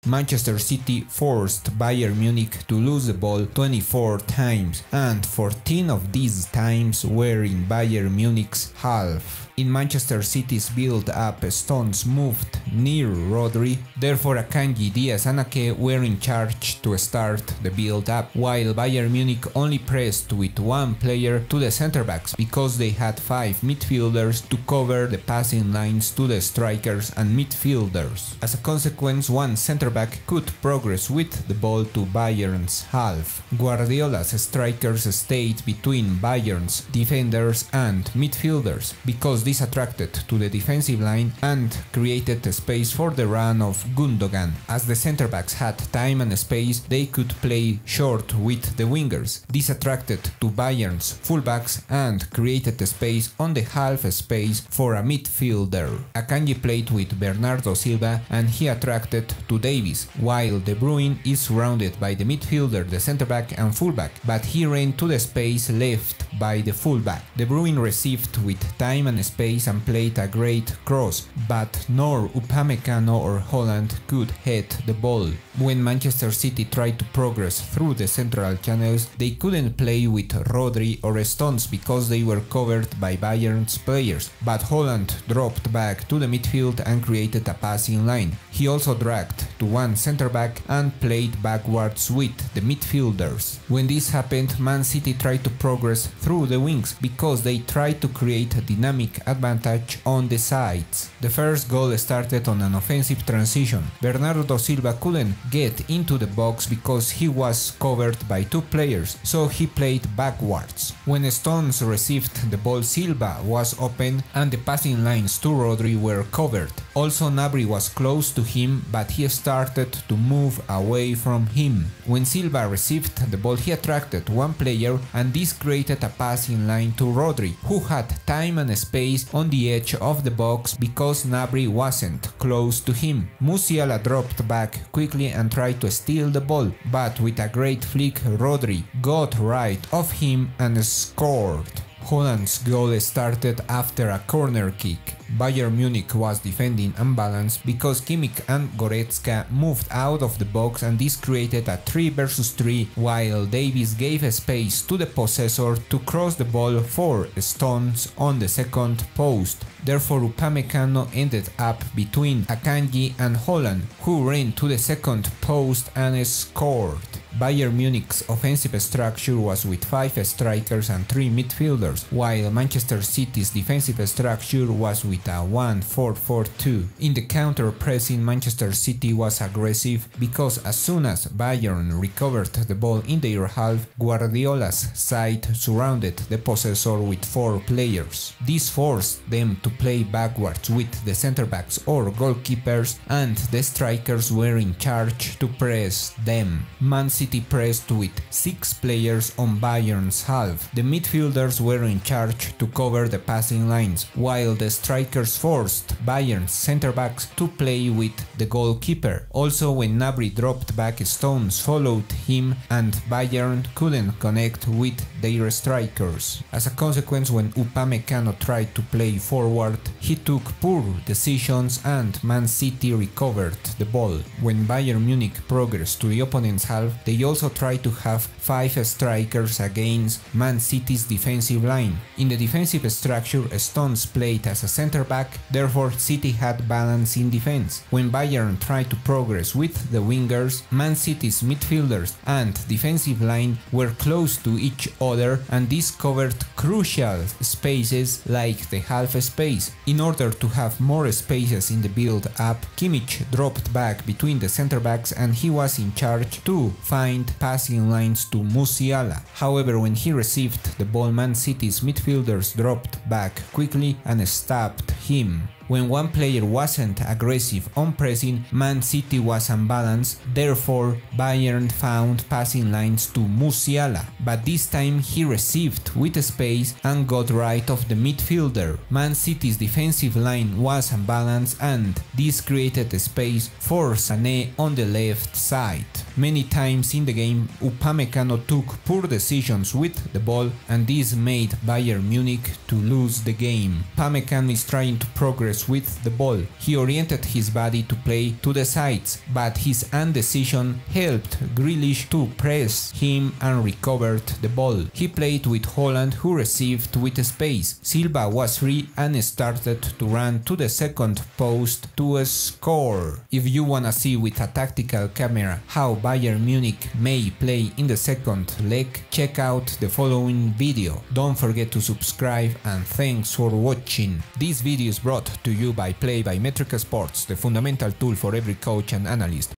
Manchester City forced Bayern Munich to lose the ball 24 times, and 14 of these times were in Bayern Munich's half. In Manchester City's build-up, Stones moved near Rodri, therefore Akanji, Diaz and Ake were in charge to start the build-up, while Bayern Munich only pressed with one player to the centre-backs because they had 5 midfielders to cover the passing lines to the strikers and midfielders. As a consequence, one centre-back could progress with the ball to Bayern's half. Guardiola's strikers stayed between Bayern's defenders and midfielders because this attracted to the defensive line and created space for the run of Gundogan. As the centre-backs had time and space, they could play short with the wingers. This attracted to Bayern's fullbacks and created space on the half space for a midfielder. Akanji played with Bernardo Silva and he attracted to Davies, while De Bruyne is surrounded by the midfielder, the centre-back and fullback, but he ran to the space left by the fullback. De Bruyne received with time and space and played a great cross, but nor Upamecano or Haaland could head the ball. When Manchester City tried to progress through the central channels, they couldn't play with Rodri or Stones because they were covered by Bayern's players, but Haaland dropped back to the midfield and created a passing line. He also dragged to one centre-back and played backwards with the midfielders. When this happened, Man City tried to progress through the wings because they tried to create a dynamic advantage on the sides. The first goal started on an offensive transition. Bernardo Silva couldn't get into the box because he was covered by 2 players, so he played backwards. When Stones received the ball, Silva was open and the passing lines to Rodri were covered. Also, Gnabry was close to him, but he started to move away from him. When Silva received the ball, he attracted one player and this created a passing line to Rodri, who had time and space on the edge of the box because Gnabry wasn't close to him. Musiala dropped back quickly and tried to steal the ball, but with a great flick, Rodri got right of him and scored. Haaland's goal started after a corner kick. Bayern Munich was defending unbalanced because Kimmich and Goretzka moved out of the box and this created a 3 versus 3, while Davies gave space to the possessor to cross the ball for Stones on the second post. Therefore, Upamecano ended up between Akanji and Haaland, who ran to the second post and scored. Bayern Munich's offensive structure was with 5 strikers and 3 midfielders, while Manchester City's defensive structure was with a 1-4-4-2. In the counter-pressing, Manchester City was aggressive because as soon as Bayern recovered the ball in their half, Guardiola's side surrounded the possessor with 4 players. This forced them to play backwards with the centre-backs or goalkeepers, and the strikers were in charge to press them. Man City pressed with 6 players on Bayern's half. The midfielders were in charge to cover the passing lines, while the strikers forced Bayern's centre-backs to play with the goalkeeper. Also, when Gnabry dropped back, Stones followed him and Bayern couldn't connect with their strikers. As a consequence, when Upamecano tried to play forward, he took poor decisions and Man City recovered the ball. When Bayern Munich progressed to the opponent's half, they also tried to have 5 strikers against Man City's defensive line. In the defensive structure, Stones played as a centre-back, therefore City had balance in defense. When Bayern tried to progress with the wingers, Man City's midfielders and defensive line were close to each other and this covered crucial spaces like the half space. In order to have more spaces in the build-up, Kimmich dropped back between the centre-backs and he was in charge to find passing lines to Musiala. However, when he received the ball, Man City's midfielders dropped back quickly and stopped him. When one player wasn't aggressive on pressing, Man City was unbalanced, therefore Bayern found passing lines to Musiala, but this time he received with space and got right of the midfielder. Man City's defensive line was unbalanced and this created space for Sané on the left side. Many times in the game, Upamecano took poor decisions with the ball, and this made Bayern Munich to lose the game. Upamecano is trying to progress with the ball. He oriented his body to play to the sides, but his indecision helped Grealish to press him and recovered the ball. He played with Haaland, who received with space. Silva was free and started to run to the second post to score. If you wanna see with a tactical camera how Bayern Munich may play in the second leg, check out the following video. Don't forget to subscribe, and thanks for watching. This video is brought to you by Mètrica Sports, the fundamental tool for every coach and analyst.